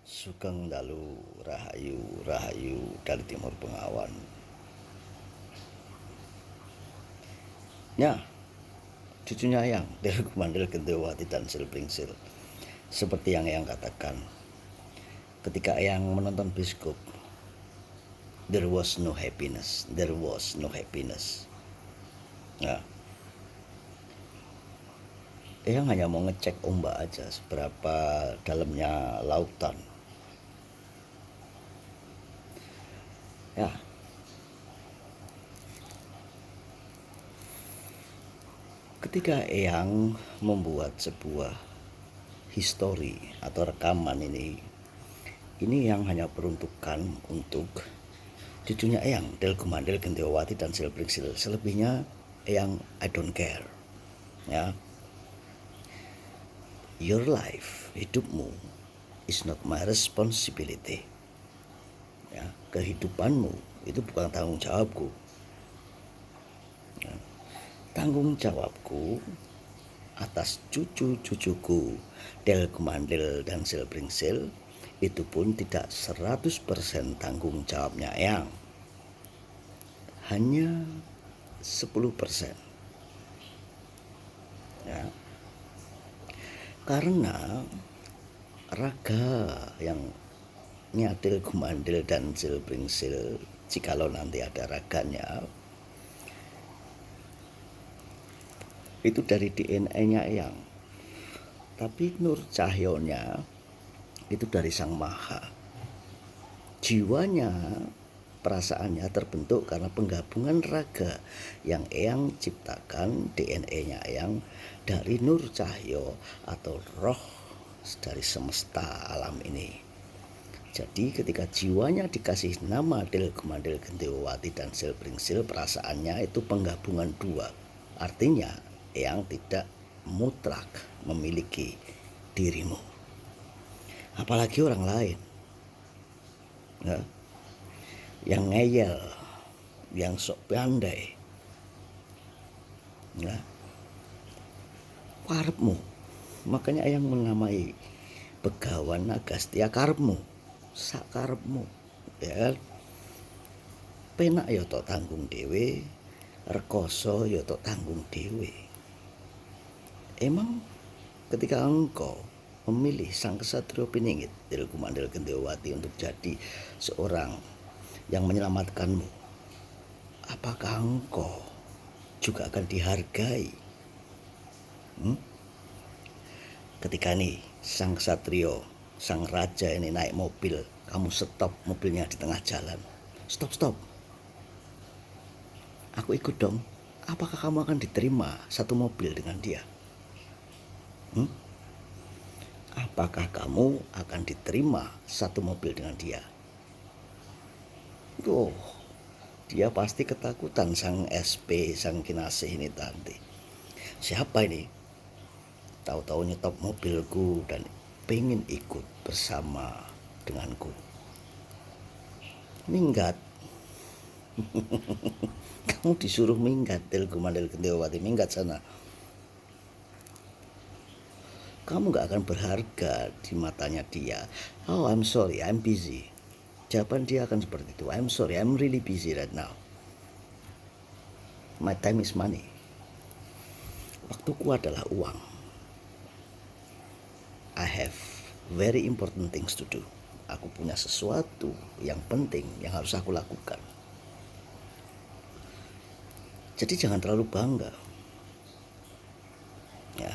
Sugeng Dalu Rahayu Rahayu dari Timur Bengawan. Ya, cucunya Eyang dari Kumandel Gendewati dan Silbringsil. Seperti yang Eyang katakan, ketika Eyang menonton bioskop, there was no happiness. Ya, Eyang hanya mau ngecek ombak aja, seberapa dalamnya lautan. Ya, ketika Eyang membuat sebuah histori atau rekaman ini yang hanya peruntukan untuk cucunya Eyang, Del Gumandel Gendewati dan Silbringsil. Selebihnya Eyang I don't care. Ya, your life, hidupmu is not my responsibility. Ya, kehidupanmu itu bukan tanggung jawabku. Ya, tanggung jawabku atas cucu-cucuku Del Gumandel dan Silbringsil itu pun tidak 100% tanggung jawabnya Eyang, hanya 10%. Ya, karena raga yang Del Gumandel dan Silbringsil, jikalau nanti ada raganya, itu dari DNA-nya Eyang. Tapi Nur Cahyonya itu dari Sang Maha. Jiwanya, perasaannya terbentuk karena penggabungan raga yang Eyang ciptakan, DNA-nya Eyang dari Nur Cahyo atau roh dari semesta alam ini. Jadi ketika jiwanya dikasih nama Del Gumandel Gendewati dan Silbringsil, perasaannya itu penggabungan dua. Artinya Eyang tidak mutlak memiliki dirimu, apalagi orang lain ya, yang ngeyel, yang sok pandai ya, karepmu. Makanya Eyang menamai Begawan Agastya karepmu, sakarepmu ya. Penak ya tok tanggung dhewe, rekoso ya tok tanggung dhewe. Emang ketika engkau memilih sang kesatria piningit Del Gumandel Gendewati untuk jadi seorang yang menyelamatkanmu, apakah engkau juga akan dihargai? Ketika nih sang kesatria, sang raja ini naik mobil, kamu stop mobilnya di tengah jalan. Stop. Aku ikut dong. Apakah kamu akan diterima satu mobil dengan dia? Apakah kamu akan diterima satu mobil dengan dia? Oh, dia pasti ketakutan sang SP, sang kinasih ini nanti. Siapa ini? Tahu-tahu nyetop mobilku dan pengen ikut bersama denganku. Minggat. Kamu disuruh minggat, Del Gumandel Gendewati, minggat sana. Kamu gak akan berharga di matanya dia. Oh, I'm sorry, I'm busy. Jawaban dia akan seperti itu. I'm sorry, I'm really busy right now. My time is money. Waktuku adalah uang. I have very important things to do. Aku punya sesuatu yang penting yang harus aku lakukan. Jadi jangan terlalu bangga. Ya.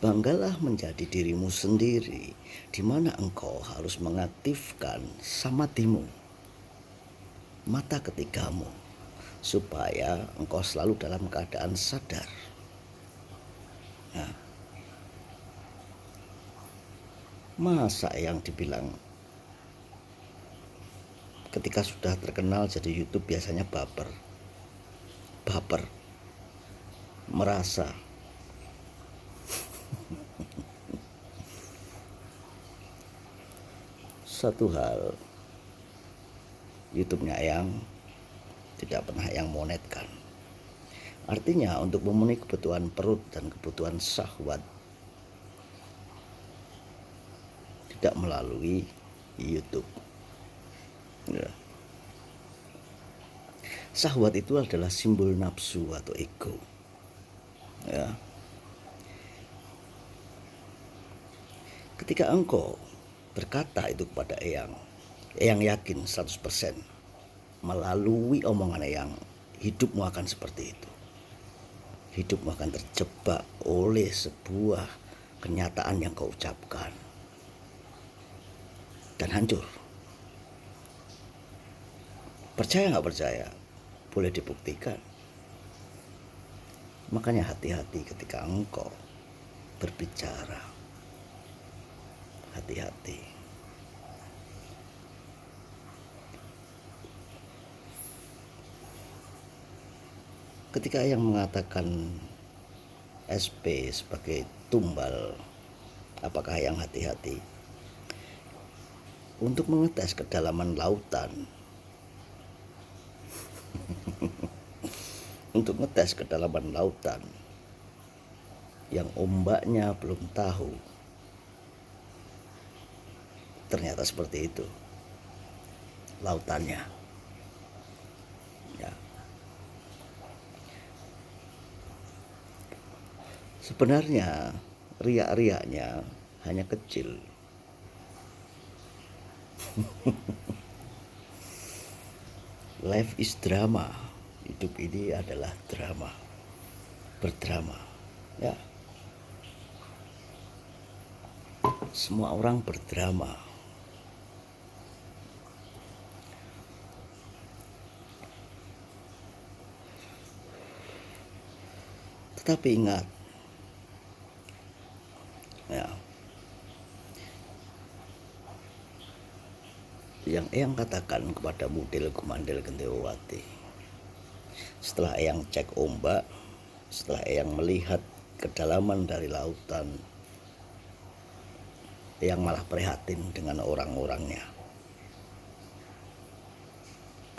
Banggalah menjadi dirimu sendiri, di mana engkau harus mengaktifkan samadhimu, mata ketigamu, supaya engkau selalu dalam keadaan sadar. Nah, masa yang dibilang ketika sudah terkenal jadi YouTube biasanya baper, merasa satu hal, YouTube-nya Eyang tidak pernah Eyang monetkan. Artinya untuk memenuhi kebutuhan perut dan kebutuhan syahwat tidak melalui YouTube. Ya. Syahwat itu adalah simbol nafsu atau ego. Ya. Ketika engkau berkata itu kepada Eyang yakin 100% melalui omongan Eyang, hidupmu akan seperti itu. Hidupmu akan terjebak oleh sebuah kenyataan yang kau ucapkan dan hancur. Percaya nggak percaya, boleh dibuktikan. Makanya hati-hati ketika engkau berbicara. Hati-hati. Ketika yang mengatakan SP sebagai tumbal, apakah yang hati-hati? Untuk mengetes kedalaman lautan, untuk ngetes kedalaman lautan yang ombaknya belum tahu, ternyata seperti itu lautannya. Ya. Sebenarnya riak-riaknya hanya kecil. Life is drama. Hidup ini adalah drama. Berdrama. Ya. Semua orang berdrama. Tetapi ingat, ya, yang Eyang katakan kepada Mudil Kumandel Gendewati, setelah Eyang cek ombak, setelah Eyang melihat kedalaman dari lautan, Eyang malah prihatin dengan orang-orangnya,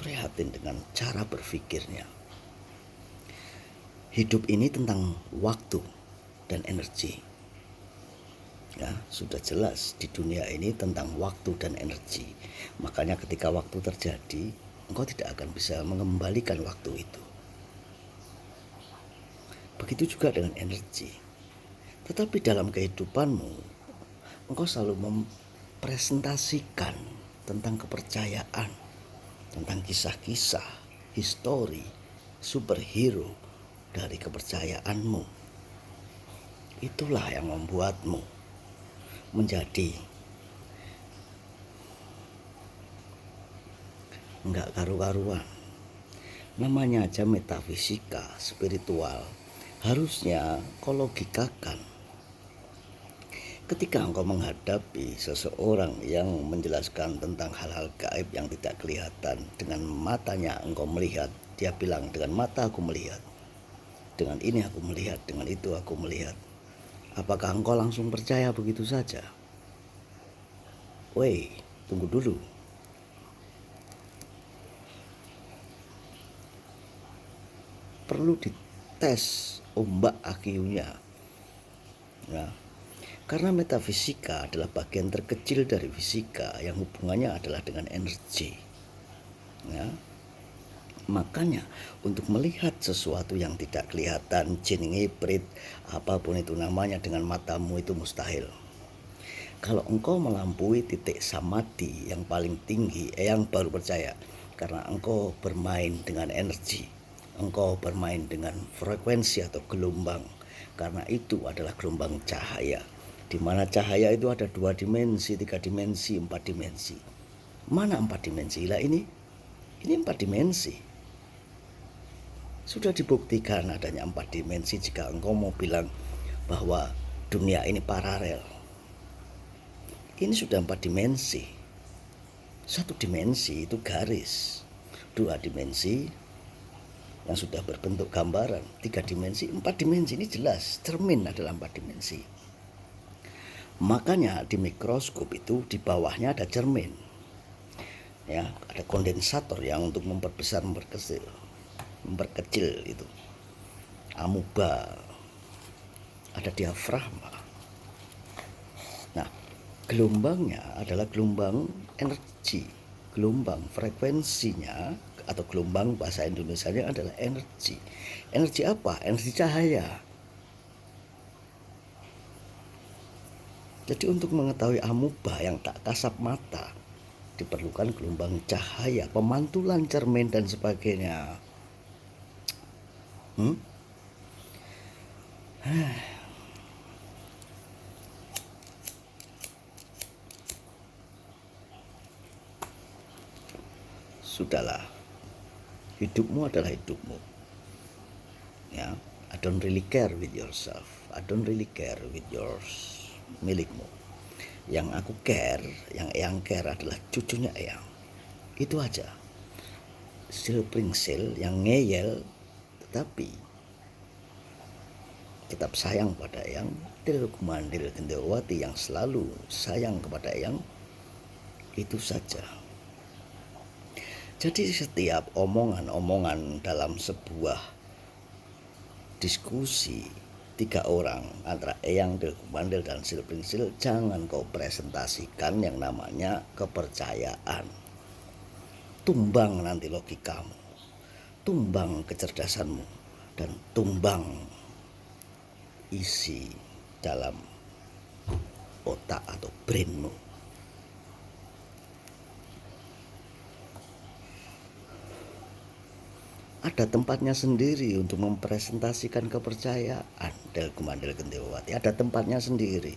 prihatin dengan cara berpikirnya. Hidup ini tentang waktu dan energi. Ya, sudah jelas di dunia ini tentang waktu dan energi. Makanya ketika waktu terjadi, engkau tidak akan bisa mengembalikan waktu itu. Begitu juga dengan energi. Tetapi dalam kehidupanmu, engkau selalu mempresentasikan tentang kepercayaan, tentang kisah-kisah, histori, superhero dari kepercayaanmu. Itulah yang membuatmu menjadi enggak karu-karuan. Namanya aja metafisika, spiritual. Harusnya kau logikakan. Ketika engkau menghadapi seseorang yang menjelaskan tentang hal-hal gaib yang tidak kelihatan, dengan matanya engkau melihat, dia bilang dengan mata aku melihat, dengan ini aku melihat, dengan itu aku melihat. Apakah engkau langsung percaya begitu saja? Woi, tunggu dulu. Perlu dites ombak AQ-nya. Ya. Karena metafisika adalah bagian terkecil dari fisika yang hubungannya adalah dengan energi. Ya. Makanya untuk melihat sesuatu yang tidak kelihatan, jin ngiprit, apapun itu namanya, dengan matamu itu mustahil. Kalau engkau melampaui titik samadhi yang paling tinggi, yang baru percaya. Karena engkau bermain dengan energi, engkau bermain dengan frekuensi atau gelombang. Karena itu adalah gelombang cahaya, di mana cahaya itu ada 2 dimensi, 3 dimensi, 4 dimensi. Mana 4 dimensi? Lah ini 4 dimensi. Sudah dibuktikan adanya 4 dimensi jika engkau mau bilang bahwa dunia ini paralel. Ini sudah 4 dimensi. 1 dimensi itu garis, 2 dimensi yang sudah berbentuk gambaran, 3 dimensi, 4 dimensi ini jelas, cermin adalah 4 dimensi. Makanya di mikroskop itu di bawahnya ada cermin. Ya, ada kondensator yang untuk memperbesar, memperkecil itu. Amuba, ada diafragma. Nah, Gelombangnya adalah gelombang energi, gelombang frekuensinya atau gelombang bahasa Indonesianya adalah energi. Energi apa? Energi cahaya. Jadi untuk mengetahui amuba yang tak kasat mata diperlukan gelombang cahaya, pemantulan cermin dan sebagainya. Sudahlah, hidupmu adalah hidupmu. Ya, I don't really care with yourself. I don't really care with yours, milikmu. Yang aku care, yang Eyang care adalah cucunya Eyang. Itu aja. Sil pringsil yang ngeyel tetapi tetap sayang pada Eyang. Til Kumandil Gendawati yang selalu sayang kepada Eyang. Itu saja. Jadi setiap omongan-omongan dalam sebuah diskusi 3 orang antara Eyang, Til Kumandil dan Sil Pringsil, jangan kau presentasikan yang namanya kepercayaan. Tumbang nanti logikamu, tumbang kecerdasanmu, dan tumbang isi dalam otak atau brainmu. Ada tempatnya sendiri untuk mempresentasikan kepercayaan Til Kumandil Gendawati. Ada tempatnya sendiri.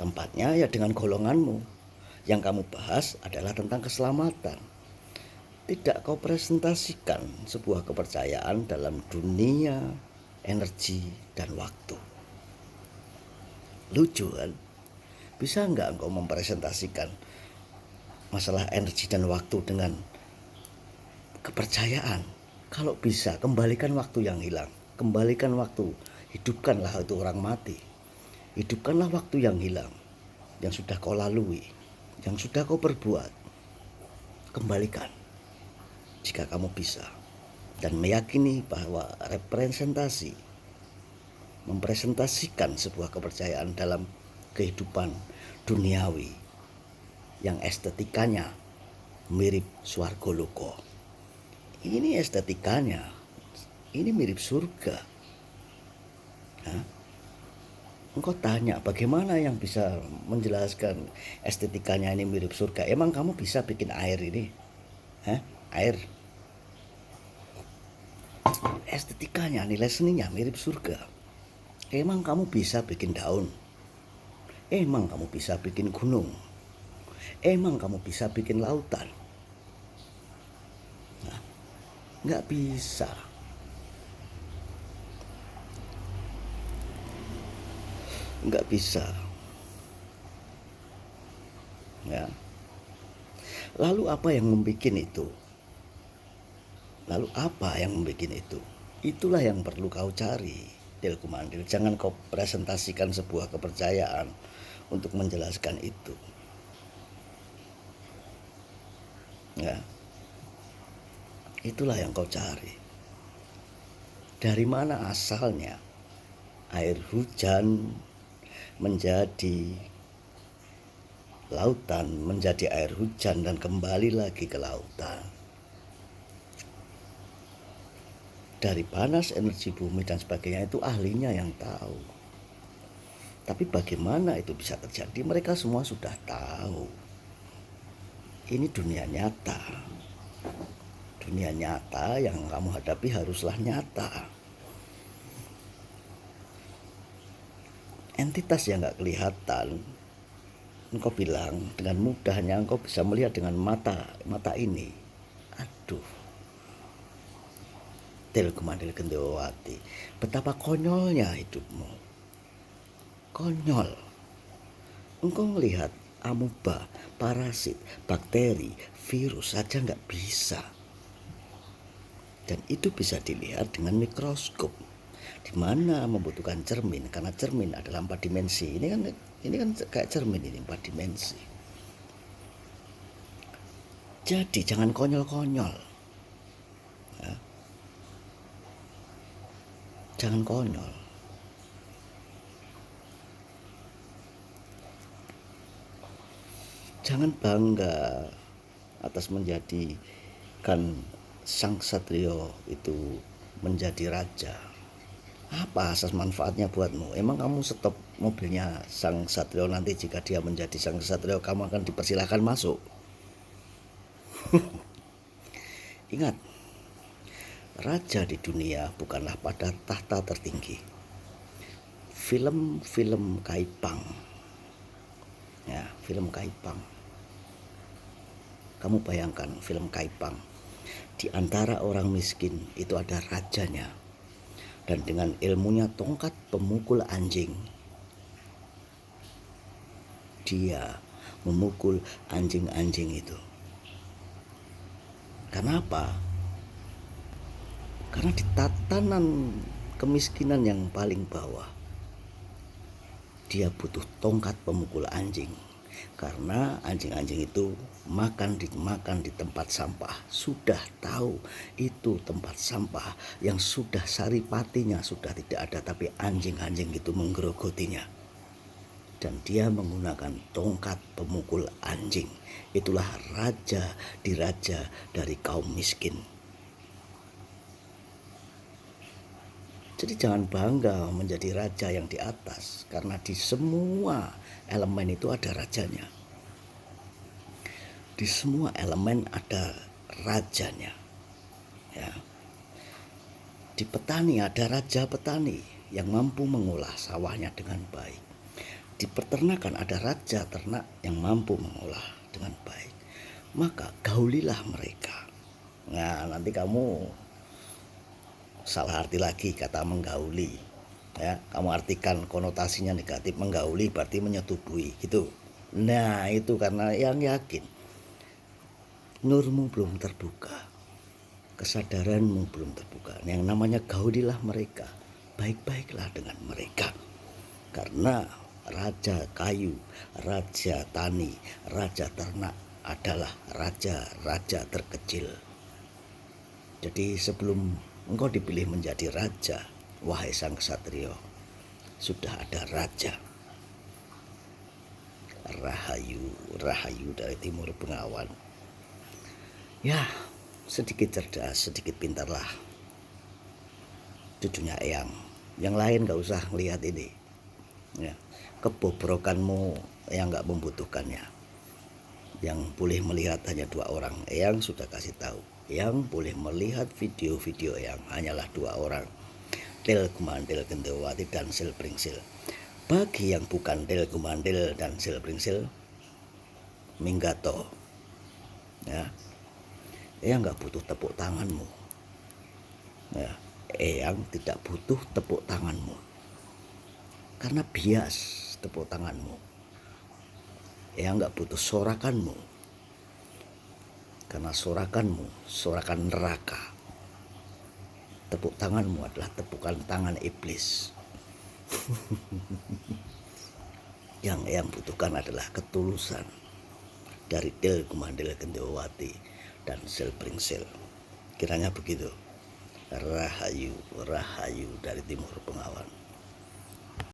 Tempatnya ya dengan golonganmu. Yang kamu bahas adalah tentang keselamatan. Tidak kau presentasikan sebuah kepercayaan dalam dunia, energi, dan waktu. Lucu kan? Bisa nggak engkau mempresentasikan masalah energi dan waktu dengan kepercayaan? Kalau bisa, kembalikan waktu yang hilang. Kembalikan waktu. Hidupkanlah itu orang mati. Hidupkanlah waktu yang hilang, yang sudah kau lalui, yang sudah kau perbuat. Kembalikan jika kamu bisa. Dan meyakini bahwa representasi, mempresentasikan sebuah kepercayaan dalam kehidupan duniawi yang estetikanya mirip swargoloka. Ini estetikanya, ini mirip surga. Engkau tanya bagaimana yang bisa menjelaskan estetikanya ini mirip surga? Emang kamu bisa bikin air ini? Air. Estetikanya, nilai seninya mirip surga. Emang kamu bisa bikin daun? Emang kamu bisa bikin gunung? Emang kamu bisa bikin lautan? Nggak bisa. Nggak bisa. Ya. Lalu apa yang membuat itu? Lalu apa yang membuat itu? Itulah yang perlu kau cari, Til Kumandil. Jangan kau presentasikan sebuah kepercayaan untuk menjelaskan itu. Ya. Itulah yang kau cari. Dari mana asalnya air hujan menjadi lautan, menjadi air hujan dan kembali lagi ke lautan? Dari panas, energi bumi dan sebagainya itu ahlinya yang tahu. Tapi bagaimana itu bisa terjadi? Mereka semua sudah tahu. Ini dunia nyata. Dunia nyata yang kamu hadapi haruslah nyata. Entitas yang gak kelihatan, engkau bilang dengan mudahnya engkau bisa melihat dengan mata ini. Aduh, Til Kumandil Gendawati, betapa konyolnya hidupmu. Konyol. Engkau melihat amuba, parasit, bakteri, virus saja gak bisa. Dan itu bisa dilihat dengan mikroskop, di mana membutuhkan cermin, karena cermin adalah 4 dimensi. Ini kan kayak cermin ini 4 dimensi. Jadi jangan konyol-konyol. Ya. Jangan konyol. Jangan bangga atas menjadikan sang satrio itu menjadi raja. Apa asas manfaatnya buatmu? Emang kamu stop mobilnya sang satrio, nanti jika dia menjadi sang satrio kamu akan dipersilahkan masuk? Ingat, raja di dunia bukanlah pada tahta tertinggi. Film-film Kaipang, ya, film Kaipang. Kamu bayangkan film Kaipang, di antara orang miskin itu ada rajanya, dan dengan ilmunya tongkat pemukul anjing, dia memukul anjing-anjing itu. Kenapa? Karena di tatanan kemiskinan yang paling bawah, dia butuh tongkat pemukul anjing. Karena anjing-anjing itu makan di tempat sampah. Sudah tahu itu tempat sampah yang sudah saripatinya sudah tidak ada, tapi anjing-anjing itu menggerogotinya. Dan dia menggunakan tongkat pemukul anjing. Itulah raja diraja dari kaum miskin. Jadi jangan bangga menjadi raja yang di atas, karena di semua elemen itu ada rajanya. Di semua elemen ada rajanya. Ya. Di petani ada raja petani yang mampu mengolah sawahnya dengan baik. Di peternakan ada raja ternak yang mampu mengolah dengan baik. Maka gaulilah mereka. Nah, nanti kamu salah arti lagi kata menggauli, ya, kamu artikan konotasinya negatif. Menggauli berarti menyetubuhi gitu. Nah itu karena yang yakin nurmu belum terbuka, kesadaranmu belum terbuka. Yang namanya gaulilah mereka, baik-baiklah dengan mereka. Karena raja kayu, raja tani, raja ternak adalah raja-raja terkecil. Jadi sebelum engkau dipilih menjadi raja, wahai sang ksatrio, sudah ada raja. Rahayu, rahayu dari timur Bengawan. Ya, sedikit cerdas, sedikit pintarlah cucunya Eyang. Yang lain gak usah ngelihat ini, ya, kebobrokanmu yang gak membutuhkannya. Yang boleh melihat hanya 2 orang. Eyang sudah kasih tahu. Yang boleh melihat video-video yang hanyalah 2 orang, Del Gumandel Gendowati dan Sil Pringsil. Bagi yang bukan Del Gumandel dan Sil Pringsil, minggato, ya, Eyang nggak butuh tepuk tanganmu, ya, Eyang tidak butuh tepuk tanganmu, karena bias tepuk tanganmu. Eyang nggak butuh sorakanmu, karena sorakanmu sorakan neraka. Tepuk tanganmu adalah tepukan tangan iblis. Yang butuhkan adalah ketulusan dari Del Gumandel Gendowati dan Sil Pringsil. Kiranya begitu. Rahayu, rahayu dari timur Bengawan.